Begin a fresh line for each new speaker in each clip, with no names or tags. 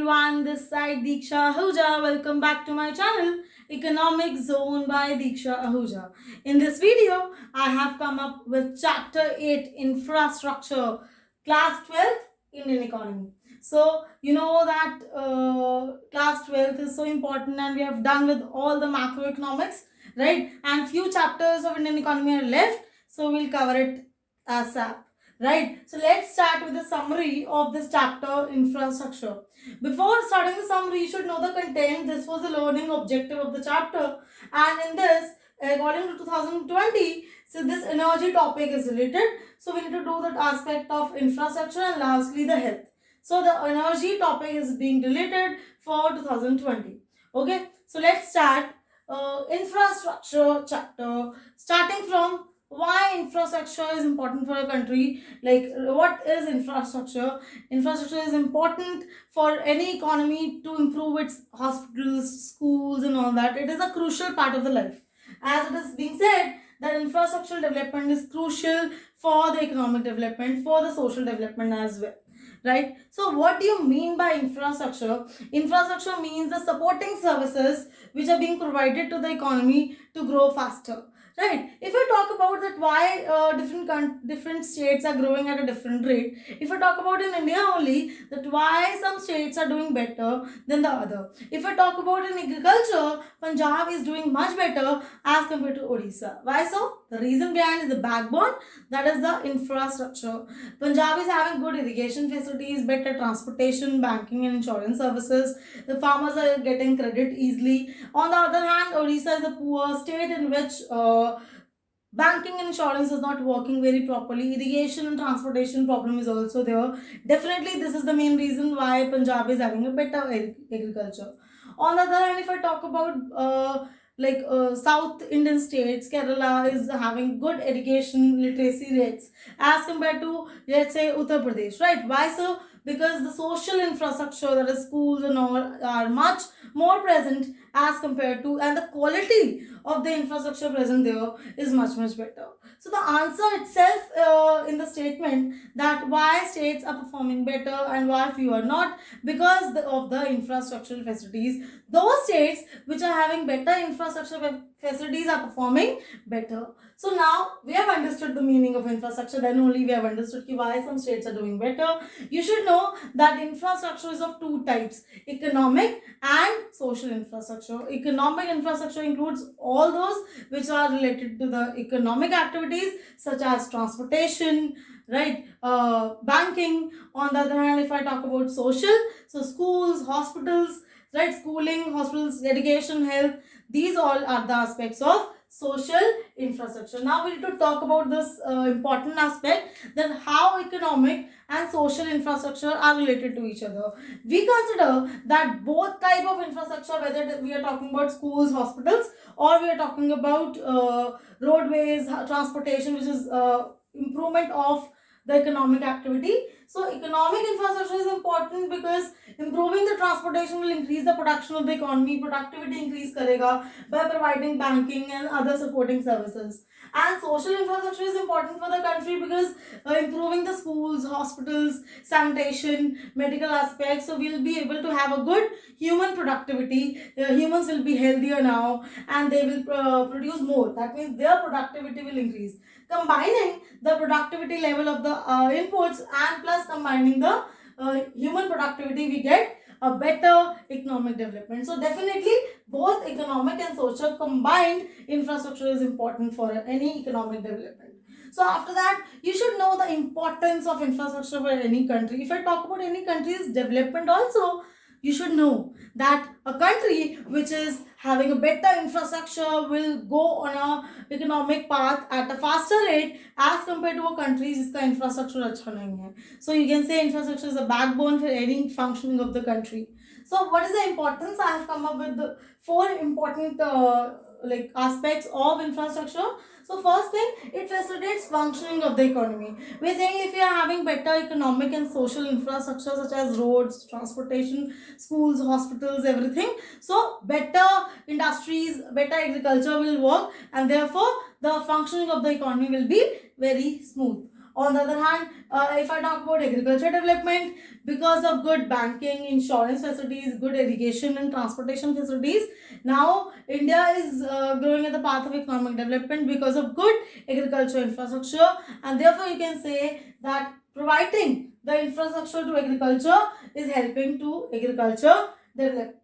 everyone, this side Diksha Ahuja. Welcome back to my channel Economic Zone by Diksha Ahuja. In this video, I have come up with chapter 8 Infrastructure, class 12 Indian Economy. So, you know that class 12 is so important and we have done with all the macroeconomics, right? And few chapters of Indian economy are left, so we'll cover it ASAP. Right, so let's start with a summary of this chapter, infrastructure. Before starting the summary, you should know the content. This was the learning objective of the chapter, and in this, according to 2020, so this energy topic is related. So we need to do that aspect of infrastructure, and lastly the health. So the energy topic is being related for 2020. Okay, so let's start infrastructure chapter, starting from why infrastructure is important for a country. Like, what is infrastructure? Infrastructure is important for any economy to improve its hospitals, schools, and all that. It is a crucial part of the life. As it is being said, that infrastructural development is crucial for the economic development, for the social development as well. Right? So what do you mean by infrastructure? Infrastructure means the supporting services which are being provided to the economy to grow faster. Right? If I talk about that why different states are growing at a different rate, if I talk about in India only, that why some states are doing better than the other. If I talk about in agriculture, Punjab is doing much better as compared to Odisha. Why so? The reason behind is the backbone, that is the infrastructure. Punjab is having good irrigation facilities, better transportation, banking and insurance services. The farmers are getting credit easily. On the other hand, Odisha is a poor state in which banking and insurance is not working very properly. Irrigation and transportation problem is also there. Definitely, this is the main reason why Punjab is having a better agriculture. On the other hand, if I talk about South Indian states, Kerala is having good education literacy rates as compared to, let's say, Uttar Pradesh, right? Why so? Because the social infrastructure, that is schools and all, are much more present as compared to, and the quality of the infrastructure present there is much better. So the answer itself in the statement that why states are performing better and why few are not, because of the infrastructural facilities. Those states which are having better infrastructure facilities are performing better. So now we have understood the meaning of infrastructure, then only we have understood why some states are doing better. You should know that infrastructure is of two types: economic and social infrastructure. Economic infrastructure includes all those which are related to the economic activities such as transportation, right, banking. On the other hand, if I talk about social, so schools, hospitals, right, schooling, hospitals, education, health, these all are the aspects of social infrastructure. Now we need to talk about this important aspect, that how economic and social infrastructure are related to each other. We consider that both type of infrastructure, whether we are talking about schools, hospitals, or we are talking about roadways, transportation, which is improvement of the economic activity. So economic infrastructure is important because improving the transportation will increase the production of the economy, productivity increase karega by providing banking and other supporting services. And social infrastructure is important for the country because improving the schools, hospitals, sanitation, medical aspects, so we'll be able to have a good human productivity. Humans will be healthier now and they will produce more. That means their productivity will increase. Combining the productivity level of the inputs and plus combining the human productivity, we get a better economic development. So definitely both economic and social combined infrastructure is important for any economic development. So after that, you should know the importance of infrastructure for any country. If I talk about any country's development also, you should know that a country which is having a better infrastructure will go on a economic path at a faster rate as compared to a country जिसका infrastructure अच्छा नहीं है. So you can say infrastructure is a backbone for any functioning of the country. So what is the importance? I have come up with the four important aspects of infrastructure. So first thing, it facilitates functioning of the economy. We're saying if you are having better economic and social infrastructure such as roads, transportation, schools, hospitals, everything, so better industries, better agriculture will work, and therefore the functioning of the economy will be very smooth. On the other hand, if I talk about agriculture development, because of good banking, insurance facilities, good irrigation and transportation facilities, now India is growing at the path of economic development because of good agriculture infrastructure, and therefore you can say that providing the infrastructure to agriculture is helping to agriculture develop.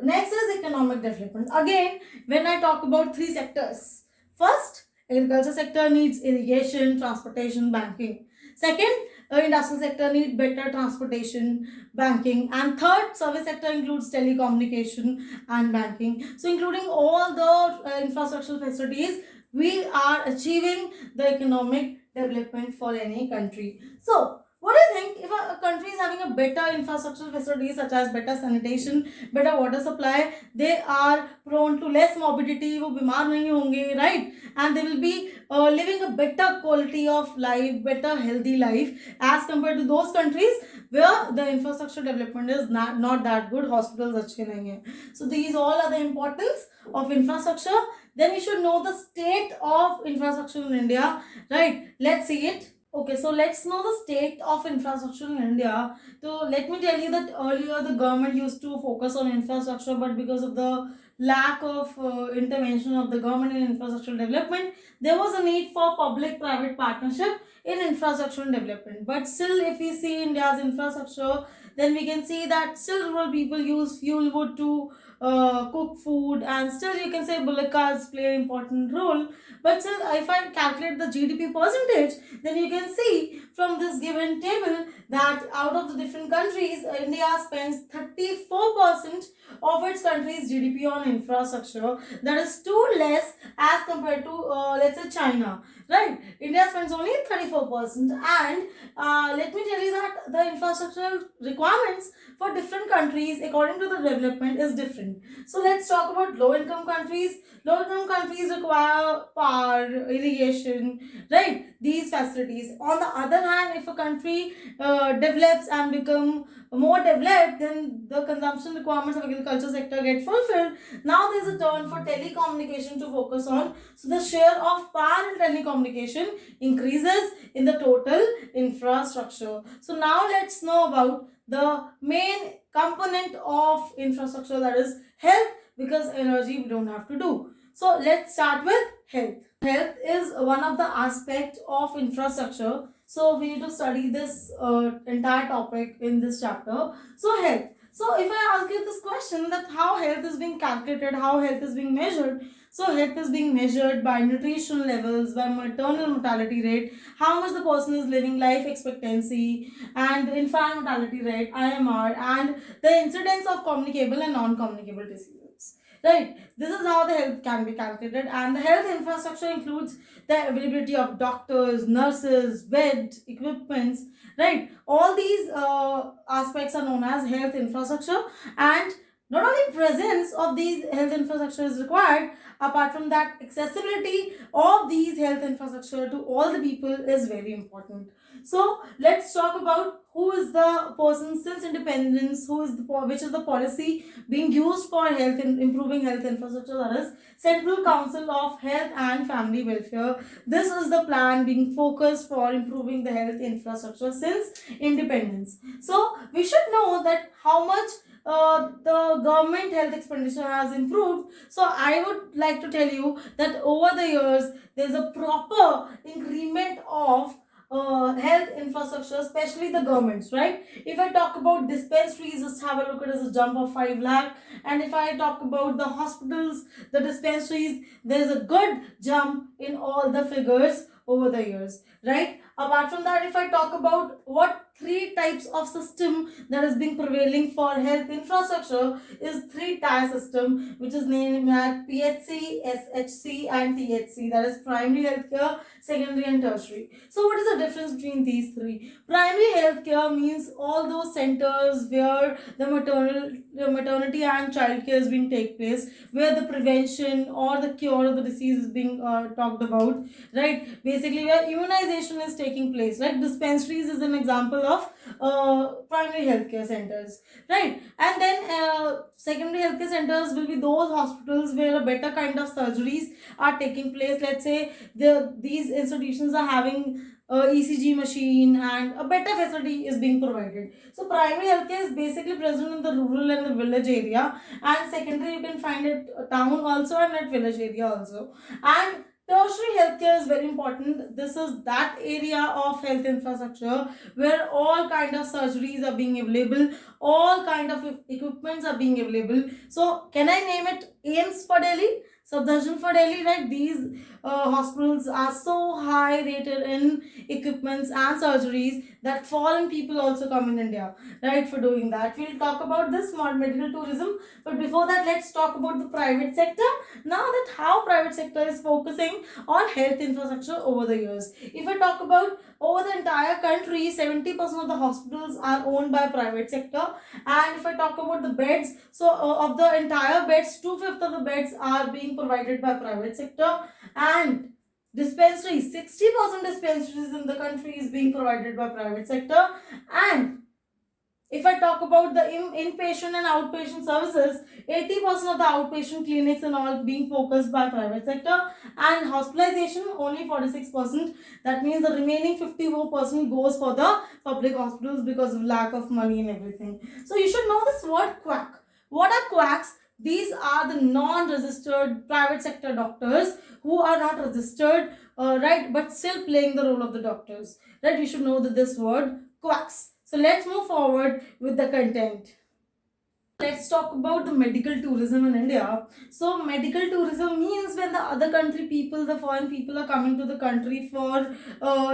Next is economic development. Again, when I talk about three sectors, first, agriculture sector needs irrigation, transportation, banking. Second, industrial sector needs better transportation, banking. And third, service sector includes telecommunication and banking. So, including all the infrastructural facilities, we are achieving the economic development for any country. So, what do you think if a country is having a better infrastructure facilities such as better sanitation, better water supply, they are prone to less morbidity, वो बीमार नहीं होंगे, right? And they will be living a better quality of life, better healthy life as compared to those countries where the infrastructure development is not that good, hospitals अच्छे नहीं हैं. So these all are the importance of infrastructure. Then we should know the state of infrastructure in India, right? Let's see it. Okay, so let's know the state of infrastructure in India. So let me tell you that earlier the government used to focus on infrastructure, but because of the lack of intervention of the government in infrastructure development, there was a need for public-private partnership in infrastructure development. But still, if we see India's infrastructure, then we can see that still rural people use fuel wood to cook food, and still you can say bullock cars play an important role. But still, if I calculate the GDP percentage, then you can see from this given table that out of the different countries, India spends 34% of its country's GDP on infrastructure. That is too less as compared to let's say China, right? India spends only 34%, and let me tell you that the infrastructural requirements for different countries according to the development is different. So let's talk about low income countries. Low income countries require power, irrigation, right? These facilities. On the other hand, if a country develops and become more developed, then the consumption requirements of agriculture sector get fulfilled. Now there is a turn for telecommunication to focus on. So the share of power in telecommunication increases in the total infrastructure. So now let's know about the main component of infrastructure, that is health, because energy we don't have to do. So let's start with health. Health is one of the aspects of infrastructure. So we need to study this entire topic in this chapter. So health. So if I ask you this question, that how health is being calculated, how health is being measured. So health is being measured by nutrition levels, by maternal mortality rate, how much the person is living, life expectancy, and infant mortality rate, IMR, and the incidence of communicable and non-communicable diseases. Right, this is how the health can be calculated, and the health infrastructure includes the availability of doctors, nurses, bed, equipments, right? All these aspects are known as health infrastructure, and not only presence of these health infrastructure is required, apart from that, accessibility of these health infrastructure to all the people is very important. So let's talk about who is the person since independence, who is the which is the policy being used for health and improving health infrastructure, that is Central Council of Health and Family Welfare. This is the plan being focused for improving the health infrastructure since independence. So we should know that how much the government health expenditure has improved. So I would like to tell you that over the years there is a proper increment of health infrastructure, especially the governments, right? If I talk about dispensaries, just have a look at it as a jump of 5 lakh. And if I talk about the hospitals, the dispensaries, there is a good jump in all the figures over the years, right? Apart from that, if I talk about what three types of system that is being prevailing for health infrastructure is three-tier system, which is named as PHC, SHC and THC, that is primary healthcare, secondary and tertiary. So what is the difference between these three? Primary healthcare means all those centers where the maternity and childcare is being take place, where the prevention or the cure of the disease is being talked about, right? Basically where immunization is taking place, like dispensaries is an example of primary healthcare centers, right? And then secondary healthcare centers will be those hospitals where a better kind of surgeries are taking place. Let's say these institutions are having ECG machine, and a better facility is being provided. So primary healthcare is basically present in the rural and the village area, and secondary you can find it town also and at village area also. And tertiary healthcare is very important. This is that area of health infrastructure where all kind of surgeries are being available, all kind of equipments are being available. So can I name it AIMS for Delhi, Safdarjung for Delhi, right? These hospitals are so high rated in equipments and surgeries that foreign people also come in India, right, for doing that. We'll talk about this more medical tourism, but before that, let's talk about the private sector. Now that how private sector is focusing on health infrastructure over the years. If I talk about over the entire country, 70% of the hospitals are owned by private sector. And if I talk about the beds, so of the entire beds, 2/5 of the beds are being provided by private sector. And dispensaries, 60% dispensaries in the country is being provided by private sector. And if I talk about the inpatient and outpatient services, 80% of the outpatient clinics and all being focused by private sector, and hospitalization only 46%. That means the remaining 54% goes for the public hospitals because of lack of money and everything. So you should know this word quack. What are quacks? These are the non-registered private sector doctors who are not registered, right, but still playing the role of the doctors, right? You should know that this word quacks. So let's move forward with the content. Let's talk about the medical tourism in India. So medical tourism means when the other country people, the foreign people are coming to the country for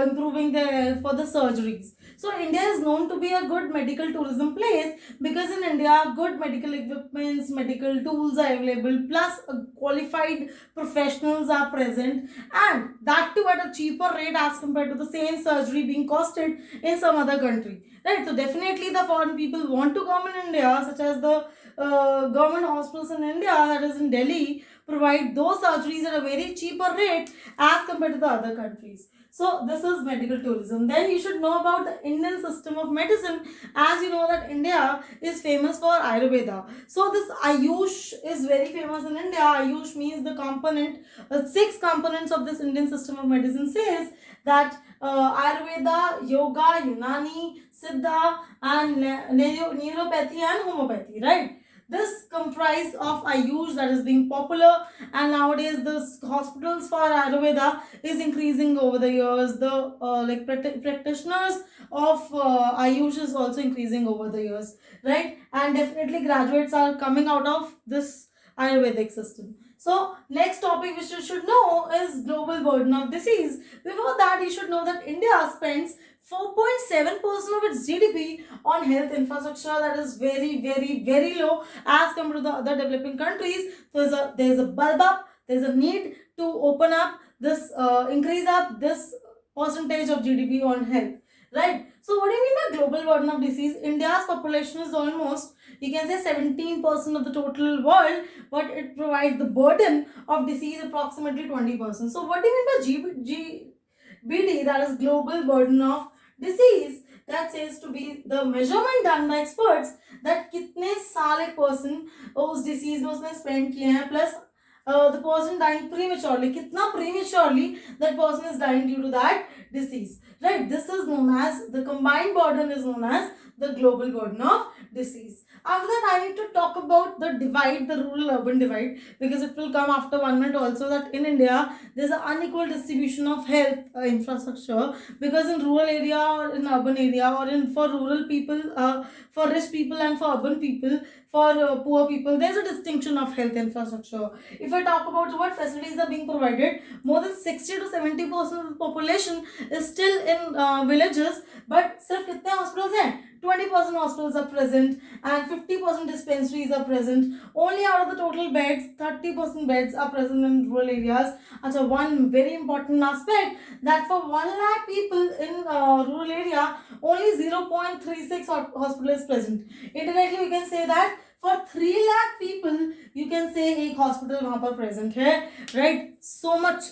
improving their health, for the surgeries. So India is known to be a good medical tourism place because in India good medical equipments, medical tools are available, plus qualified professionals are present, and that too at a cheaper rate as compared to the same surgery being costed in some other country. Right, so definitely the foreign people want to come in India, such as the government hospitals in India, that is in Delhi, provide those surgeries at a very cheaper rate as compared to the other countries. So this is medical tourism. Then you should know about the Indian system of medicine. As you know that India is famous for Ayurveda. So this Ayush is very famous in India. Ayush means the component, 6 components of this Indian system of medicine says that Ayurveda, Yoga, Unani, Siddha, and neuropathy and homeopathy, right? This comprise of Ayush that is being popular, and nowadays the hospitals for Ayurveda is increasing over the years. The practitioners of Ayush is also increasing over the years, right? And definitely graduates are coming out of this Ayurvedic system. So next topic which you should know is global burden of disease. Before that, you should know that India spends 4.7% of its GDP on health infrastructure. That is very low as compared to the other developing countries. So there's a bulb up, there's a need to open up this, increase up this percentage of GDP on health, right? So what do you mean by global burden of disease? India's population is almost, you can say, 17% of the total world, but it provides the burden of disease approximately 20%. So what do you mean by GBD, that is global burden of disease? That says to be the measurement done by experts that कितने साल एक person उस disease में उसने spend किए हैं, plus the person dying prematurely, kitna prematurely that person is dying due to that disease, right? This is known as, the combined burden is known as the global burden of disease. After that, I need to talk about the divide, the rural-urban divide, because it will come after 1 minute also, that in India, there's an unequal distribution of health infrastructure, because in rural area or in urban area, or for rural people, for rich people and for urban people, for poor people, there's a distinction of health infrastructure. If I talk about what facilities are being provided, more than 60 to 70% of the population is still in villages, but सिर्फ कितने hospitals हैं? 20% hospitals are present and 50% dispensaries are present. Only out of the total beds, 30% beds are present in rural areas. So one very important aspect, that for 1 lakh people in rural area, only 0.36 hospital is present. Indirectly, you can say that for 3 lakh people, you can say एक hospital वहाँ पर present है, right? So much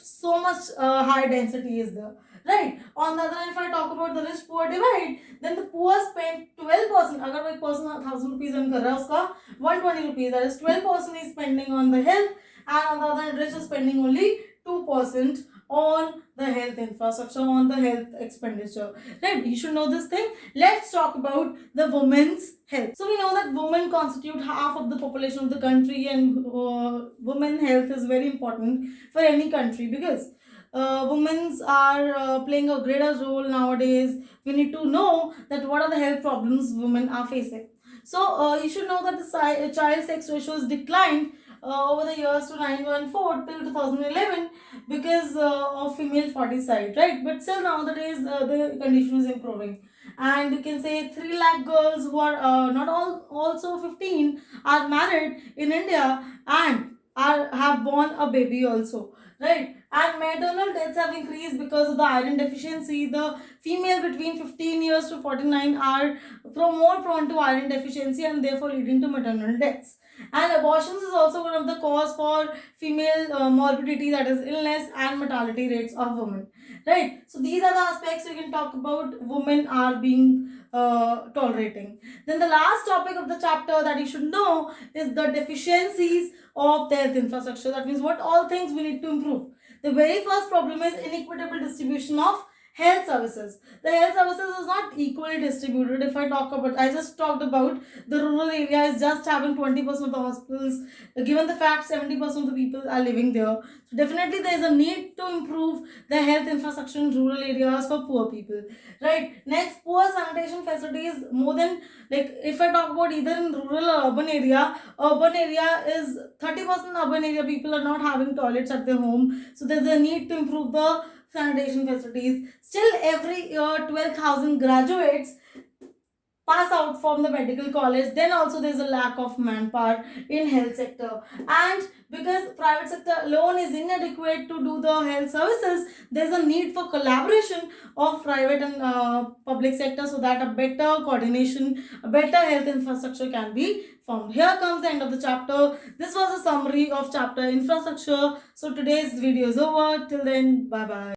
high density is there. Right. On the other hand, if I talk about the rich poor divide, then the poor spend 12%. अगर एक person 1,000 rupees earn कर रहा है, उसका 120 rupees, that is 12% is spending on the health, and on the other hand, rich is spending only 2% on the health infrastructure, on the health expenditure. Right? You should know this thing. Let's talk about the women's health. So we know that women constitute half of the population of the country, and women health is very important for any country because women are playing a greater role nowadays. We need to know that what are the health problems women are facing. So you should know that the child sex ratio has declined over the years to 914 till 2011 because of female foeticide, right? But still nowadays the condition is improving. And you can say 3 lakh girls who are not all also 15 are married in India and have born a baby also, right? And maternal deaths have increased because of the iron deficiency. The female between 15 years to 49 are more prone to iron deficiency and therefore leading to maternal deaths. And abortions is also one of the cause for female morbidity, that is illness and mortality rates of women, right? So these are the aspects we can talk about women are being tolerating. Then the last topic of the chapter that you should know is the deficiencies of the health infrastructure. That means what all things we need to improve. The very first problem is inequitable distribution of health services. The health services is not equally distributed. If I talk about, I just talked about the rural area is just having 20% of the hospitals, given the fact 70% of the people are living there. So definitely there is a need to improve the health infrastructure in rural areas for poor people, right? Next, poor sanitation facilities. More than, like, if I talk about either in rural or urban area is 30% urban area people are not having toilets at their home. So there's a need to improve the sanitation facilities. Still, every year 12,000 graduates pass out from the medical college. Then also there's a lack of manpower in health sector, and because private sector alone is inadequate to do the health services, there's a need for collaboration of private and public sector so that a better coordination, a better health infrastructure can be formed. Here comes the end of the chapter. This was a summary of chapter infrastructure. So today's video is over. Till then, bye bye.